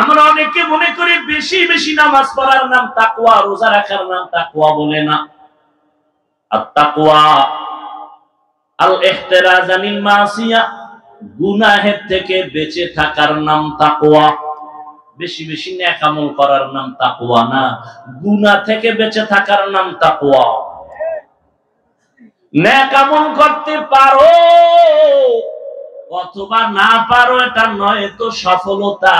আমরা অনেকে মনে করি বেশি বেশি নামাজ পড়ার নাম তাকওয়া, রোজা রাখার নাম তাকওয়া বলে না। আর তাকওয়া আল ইহতিরাজ আনিল মাসিয়া, গুনাহের থেকে বেঁচে থাকার নাম তাকওয়া। বেশি বেশি নেক আমল করার নাম তাকওয়া না, গুনাহ থেকে বেঁচে থাকার নাম তাকওয়া। নেক আমল করতে পারো অথবা না পারো এটা নয় তো সফলতা,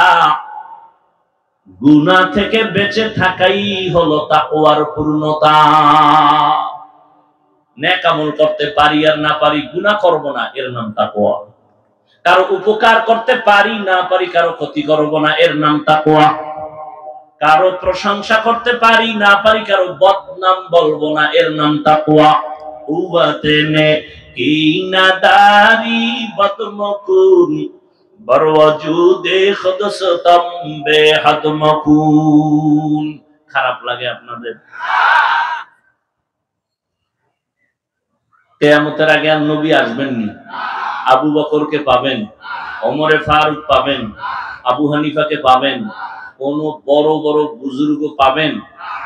গুনাহ থেকে বেঁচে থাকাই হলো তাকওয়ার পূর্ণতা। নেক আমল করতে পারি আর না পারি, গুনাহ করব না, এর নাম তাকওয়া। কারো উপকার করতে পারি না পারি, কারো ক্ষতি করব না, এর নাম তাকওয়া। কারো প্রশংসা করতে পারি না পারি, কারো বদনাম বলবো না, এর নাম তাকওয়া। উবাতেনে কিনাদারি বদমকুন বরওয়াজুদে খুদসতম বেহাদমকুন। খারাপ লাগে আপনাদের? কিয়ামতের আগে আর নবী আসবেন না। আবু বকরকে পাবেন, ওমরে ফারুক পাবেন, আবু হানিফাকে পাবেন, কোন বড় বড় বুজুর্গ পাবেন,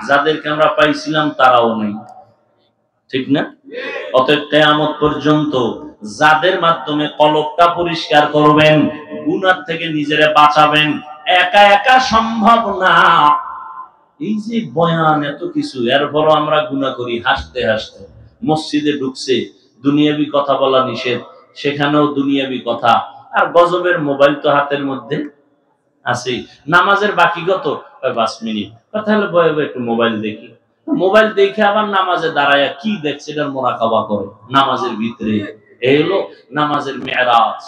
যাদেরকে আমরা পাইছিলাম তারাও নেই, ঠিক না? অতএব কিয়ামত পর্যন্ত যাদের মাধ্যমে কলবটা পরিষ্কার করবেন, গুনাহ থেকে নিজেরে বাঁচাবেন, একা একা সম্ভব না। এই যে বয়ান এত কিছু, এরপরও আমরা গুনাহ করি হাসতে হাসতে। মসজিদে ঢুকছে, দুনিয়াবি কথা বলা নিষেধ, সেখানেও দুনিয়াবি কথা। আর গজবের মোবাইল তো হাতের মধ্যে আছে। নামাজের বাকি কত? 5 মিনিট। তাহলে বয়ে বয়ে একটু মোবাইল দেখি। মোবাইল দেখে আবার নামাজে দাঁড়ায় কি দেখছে এটার মোরাকাবা করে নামাজের ভিতরে। এই হলো নামাজের মেরাজ।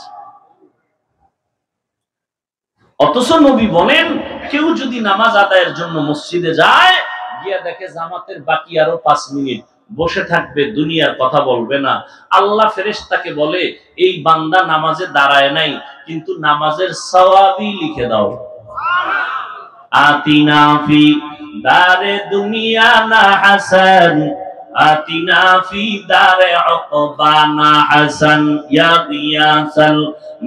অথচ নবী বলেন, কেউ যদি নামাজ আদায়ের জন্য মসজিদে যায়, গিয়া দেখে জামাতের বাকি আরো 5 মিনিট, বসে থাকবে, দুনিয়ার কথা বলবে না। আল্লাহ ফেরেশতাকে বলে, এই বান্দা নামাজে দাঁড়ায় নাই, কিন্তু নামাজের সওয়াবই লিখে দাও। আতিনা ফি দারে দুনিয়া না হাসান, আতিনা ফি দারে উকবানা হাসান, ইয়া গিয়াসাল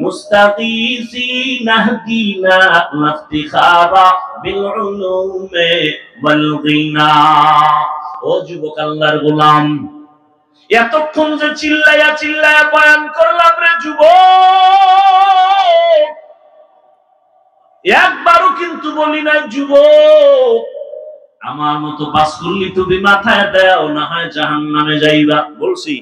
মুস্তাগীসিন আহদিনা নাফতিখারা বিল উলুমে ওয়াল গিনা। ও যুবক আল্লাহর গোলাম, এতক্ষণ যে চিল্লায়া চিল্লায়া বয়ান করলাম রে যুবক, একবারও কিন্তু বলি নাই যুবক আমার মতো বাসকুল্লি তুমি মাথায় দাও, না হয় জাহান্নামে যাইবা। বলছি?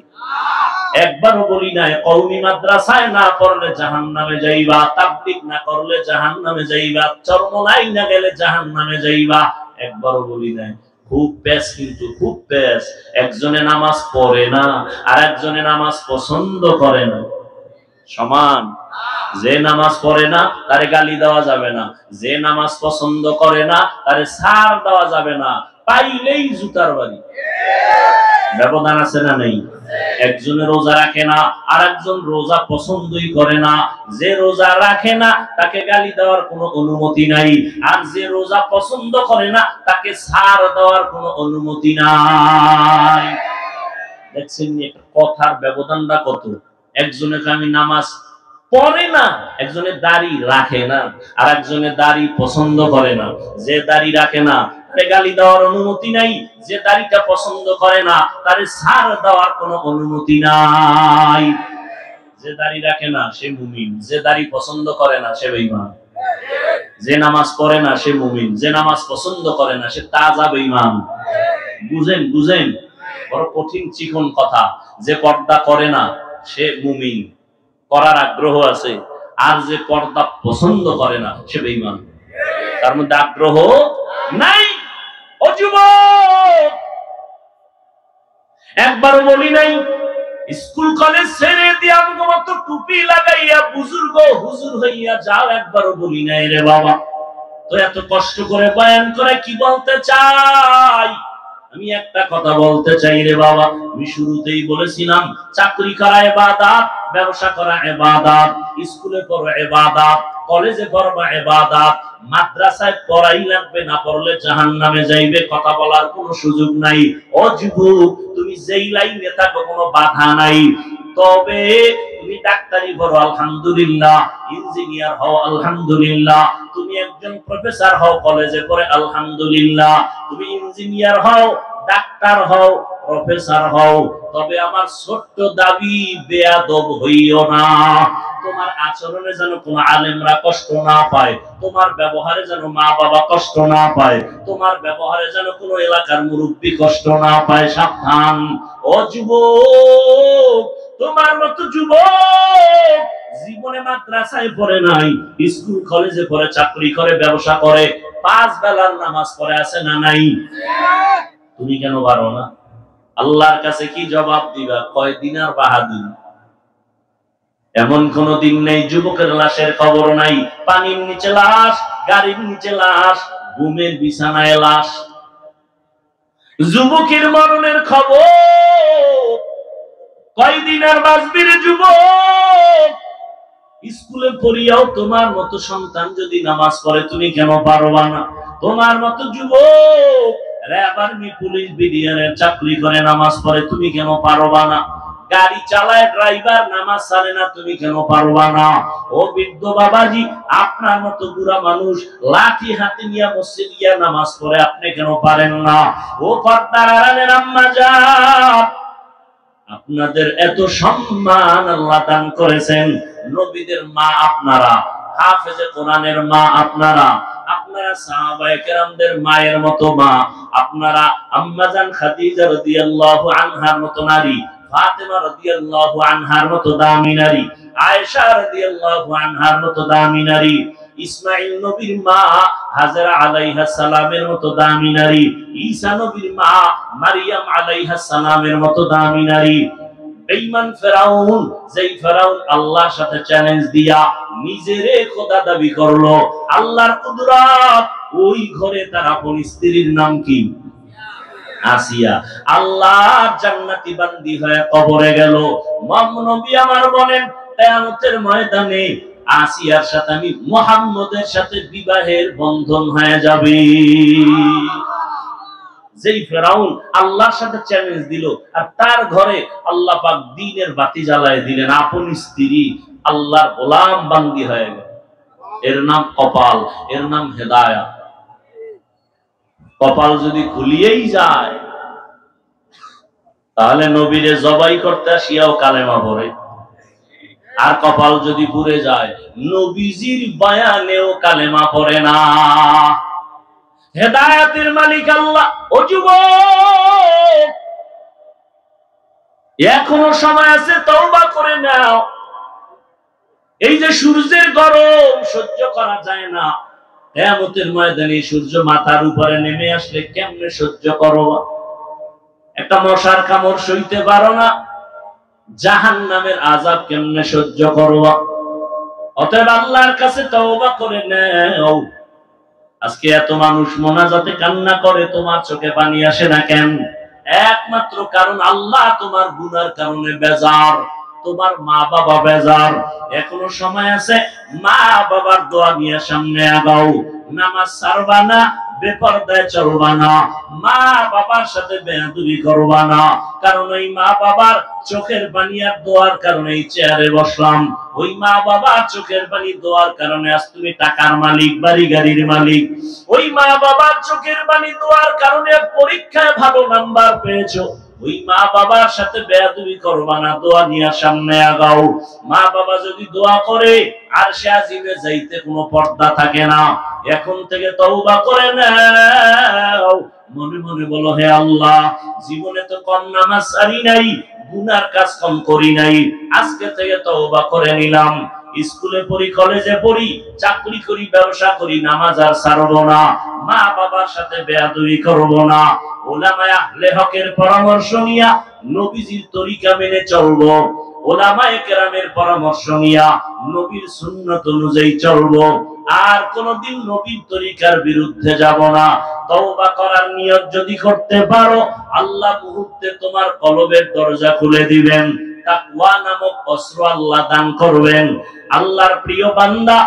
একবারও বলি নাই কওমি মাদ্রাসায় না পড়লে জাহান্নামে যাইবা, তাবলীগ না করলে জাহান্নামে যাইবা, চরমোনাই না গেলে জাহান্নামে যাইবা। একবারও বলি নাই। খুব প্যাস, কিন্তু খুব প্যাস। একজনে নামাজ পড়ে না আর একজনে নামাজ পছন্দ করে না, সমান? যে নামাজ পড়ে না তারে গালি দেওয়া যাবে না, যে নামাজ পছন্দ করে না তারে ছাড় দেওয়া যাবে না, পাইলেই জুতার বাড়ি। ব্যবধান আছে না নেই? একজনে রোজা রাখে না আর একজন রোজা পছন্দই করে না। যে রোজা রাখে না তাকে গালি দেওয়ার কোনো অনুমতি নাই, আর যে রোজা পছন্দ করে না তাকে ছাড় দেওয়ার কোনো অনুমতি নাই। দেখছেন কথার ব্যবধানটা কত? একজনে আমি নামাজ পড়ে না, একজনে দাড়ি রাখে না, আর একজনে দাড়ি পছন্দ করে না। যে দাড়ি রাখে না তারে গালি দেওয়ার অনুমতি নাই, যে দাড়িটা পছন্দ করে না তারে ছাড় দেওয়ার কোনো অনুমতি নাই। যে দাড়ি রাখে না সে মুমিন, যে দাড়ি পছন্দ করে না সে বেঈমান। যে নামাজ পড়ে না সে মুমিন, যে নামাজ পছন্দ করে না সে তাজা বেঈমান। বুঝেন? বুঝেন? বড় কঠিন চিকন কথা। যে পর্দা করে না সে মুমিন, করার আগ্রহ আছে, আর যে পর্দা পছন্দ করে না সে বেঈমান, তার মধ্যে আগ্রহ নাই। ও যুবক, একবার বলি নাই স্কুল কলেজ ছেড়ে দিয়ে আমাকে মত টুপি লাগাইয়া বুজুর্গ হুজুর হইয়া যাও? একবারও বলি নাই রে বাবা। তো এত কষ্ট করে বয়ান করে কি বলতে চাই? আমি একটা কথা বলতে চাই রে বাবা, আমি শুরুতেই বলেছিলাম চাকরি করা ইবাদত, ব্যবসা করা ইবাদত, স্কুলে পড়া ইবাদত, কলেজে পড়বা ইবাদত, মাদ্রাসায় পড়াই লাগবে, না পড়লে জাহান্নামে যাইবে, কথা বলার কোনো সুযোগ নাই। ও যুবক, তুমি যেই লাইনে থাকো কোনো বাধা নাই। তবে তুমি ডাক্তারি পড়ো আলহামদুলিল্লাহ, ইঞ্জিনিয়ার হও আলহামদুলিল্লাহ, তুমি একজন একজন প্রফেসর হও, কলেজে পড়ে আলহামদুলিল্লাহ। তুমি ইঞ্জিনিয়ার হও, ডাক্তার হও, প্রফেসর হও, তবে আমার ছোট্ট দাবি, বেয়াদব হইও না। তোমার আচরণে যেন কোন আলেমরা কষ্ট না পায়, তোমার ব্যবহারে যেন মা বাবা কষ্ট না পায়, তোমার ব্যবহারে যেন কোন এলাকার মুরব্বী কষ্ট না পায়। সাবধান ও যুবক, তোমার মতো যুবক জীবনে মাদ্রাসায় পড়ে নাই, স্কুল কলেজে পড়ে, চাকরি করে, ব্যবসা করে, 5 বেলার নামাজ পড়ে আছে না নাই? তুমি কেন পারো না? আল্লাহর কাছে কি জবাব দিবা? কয় দিনার বাহাদুর। এমন কোন দিন নেই যুবকের লাশের খবর নাই। পানির নিচে লাশ, গাড়ির নিচে লাশ, ঘুমের বিছানায় লাশ। যুবকের মরণের খবর কয়দিন আর বাঁচবি রে যুবক? স্কুলে পড়িয়াও তোমার মতো সন্তান যদি নামাজ পড়ে, তুমি কেন পারবা না? তোমার মতো যুবক র‍্যাব, আর্মি, পুলিশ, বিডিআরের চাকরি করে নামাজ পড়ে, তুমি কেন পারবা না? গাড়ি চালায় ড্রাইভার, নামাজ ছাড়ে না, তুমি কেন পারবা না? ও বৃদ্ধ বাবাজি, আপনার মতো বুড়া মানুষ লাঠি হাতে নিয়ে মসজিদে গিয়ে নামাজ পড়ে, আপনি কেন পারেন না? ও পর্দার আড়ালের আম্মা জান, আপনাদের এত সম্মান আল্লাহ দান করেছেন। নবীদের মা আপনারা, হাফেজে কোরআনের মা আপনারা, আপনারা সাহাবায়ে কেরামদের মায়ের মতো মা, আপনারা আম্মা জান খাদিজা রাদিয়াল্লাহু আনহার মতো নারী, ফাতেমা রাদিয়াল্লাহু আনহার মতো দামি নারী, আয়েশা রাদিয়াল্লাহু আনহার মতো দামি নারী, ইসমাঈল নবীর মা হাজরা আলাইহা সালামের মতো দামি নারী, ঈসা নবীর মা মারিয়াম আলাইহা সালামের মতো দামি নারী। বেঈমান ফেরাউন, যেই ফেরাউন আল্লাহর সাথে চ্যালেঞ্জ দিয়া নিজেরে খোদা দাবি করলো, আল্লাহর কুদরত, ওই ঘরে তার আপন স্ত্রীর নাম কি? আসিয়া। আল্লাহর জান্নাতি বান্দি হয়ে কবরে গেল। নবী আমার বলেন, কিয়ামতের ময়দানে আসিয়ার সাথে আমি মুহাম্মদের সাথে বিবাহের বন্ধন হয়ে যাবে। যেই ফেরাউন আল্লাহর সাথে চ্যালেঞ্জ দিল, আর তার ঘরে আল্লাহ পাক দ্বীনের বাতি জ্বালায় দিলেন, আপন স্ত্রী আল্লাহর গোলাম বান্দি হয়ে গেল। এর নাম কপাল, এর নাম হেদায়েত। কপাল যদি খুলিয়েই যায়, তাহলে নবীরে জবাই করতে আসিয়াও কালেমা পড়ে। আর কপাল যদি পুড়ে যায়, নবীজির বয়ানেও কালেমা পড়ে না। হেদায়েতের মালিক আল্লাহ। ও যুবক, এখনো সময় আছে, তওবা করে নাও। এই যে সূর্যের গরম সহ্য করা যায় না, কিয়ামতের ময়দানে সূর্য মাথার উপরে নেমে আসলে কেমনে সহ্য করবা? একটা মশার কামড় সইতে পারো না, জাহান্নামের আযাব কেমনে সহ্য করবা? অতএব আল্লাহর কাছে তওবা করে নাও। আজকে এত মানুষ মোনাজাতে কান্না করে, তোমার চোখে পানি আসে না কেন? একমাত্র কারণ আল্লাহ তোমার গুনার কারণে বেজার, তোমার মা বাবা বেজার। এখনো সময় আছে, মা বাবার দোয়া নিয়ে সামনে আগাও। নামাজ ছাড়বা না, বেপরদায় চলবা না, মা বাবার সাথে বেয়াদবি করবা না। কারণ ওই মা বাবার চোখের পানি আর দোয়ার কারণে এই চেয়ারে বসলাম। ওই মা বাবার চোখের পানি দোয়ার কারণে আজ তুমি টাকার মালিক, বাড়ি গাড়ির মালিক। ওই মা বাবার চোখের পানি দোয়ার কারণে পরীক্ষায় ভালো নাম্বার পেয়েছো। ওই মা বাবার সাথে বেয়াদবি করবা না, দোয়া নিয়ে সামনে আগাও। মা বাবা যদি দোয়া করে, আর সে আজিমে যাইতে কোনো পর্দা থাকে না। এখন থেকে তওবা করে নাও। মনে মনে বলো, হে আল্লাহ, জীবনে তো কম নামাজ ছাড়ি নাই, গুনার কাজ কম করি নাই, আজকে থেকে তওবা করে নিলাম। স্কুলে পড়ি, কলেজে পড়ি, চাকরি করি, ব্যবসা করি, নামাজ আর ছাড়বো না, মা বাবার সাথে বেয়াদবি করবো না। উলামায়ে আহলে হকের পরামর্শ নিয়া নবীজির তরিকা মেনে চলবো। উলামায়ে কেরামের পরামর্শ নিয়া নবীর সুন্নাত অনুযায়ী চলবো। আর কোনদিন নবীর তরিকার বিরুদ্ধে যাব না। তওবা করার নিয়ত যদি করতে পারো, আল্লাহ মুহূর্তে তোমার কলবের দরজা খুলে দিবেন। তাকওয়া নামক অস্ত্র আল্লাহ দান করবেন। আল্লাহর প্রিয় বান্দা,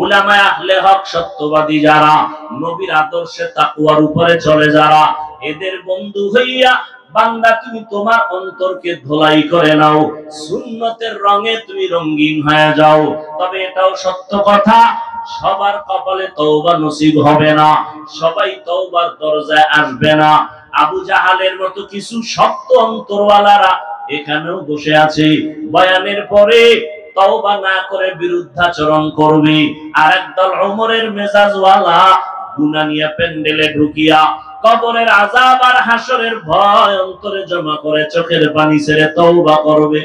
উলামায়ে আহলে হক, সত্যবাদী যারা, নবীর আদর্শে তাকওয়ার উপরে চলে যারা, এদের বন্ধু হইয়া বান্দা তুমি তোমার অন্তরকে ধোলাই করে নাও, সুন্নতের রঙে তুমি রঙিন হয়ে যাও। তবে এটাও সত্য কথা, সবার কপালে তওবা নসিব হবে না, সবাই তওবার দরজায় আসবে না। আবু জাহালের মতো কিছু শক্ত অন্তরওয়ালারা এখানেও বসে আছে, বয়ানের পরে তওবা না করে বিরুদ্ধাচরণ করবে। আর একদল ওমরের মেজাজওয়ালা গুনাহ নিয়ে প্যান্ডেলে ঢুকিয়া কবরের আযাব আর হাসরের ভয় অন্তরে জমা করে চোখের পানি ছেড়ে তওবা করবে,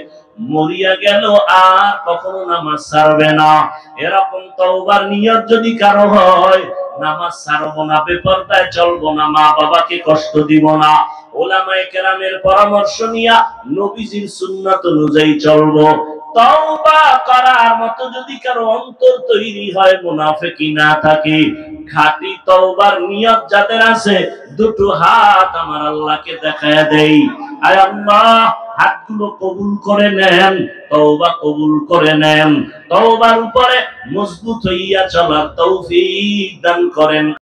মরিয়া গেল আর কখনো নামাজ ছাড়বে না। এরকম তওবার নিয়ত যদি কারো হয়, নামাজ ছাড়বো না, বেপরদায় চলবো না, মা বাবাকে কষ্ট দিব না, উলামায়ে কেরামের পরামর্শ নিয়া নবীজির সুন্নাত অনুযায়ী চলবো, তওবা করার মতো যদি কারো অন্তর তৈরি হয়, মুনাফিকি না থাকে, খাঁটি তওবার নিয়ত যাদের আছে, দুটো হাত আমার আল্লাহকে দেখায়া দেই, আয় আল্লাহ হাতগুলো কবুল করে নেন, তওবা কবুল করে নেন, তওবার উপরে মজবুত হইয়া চলার তৌফিক দান করেন।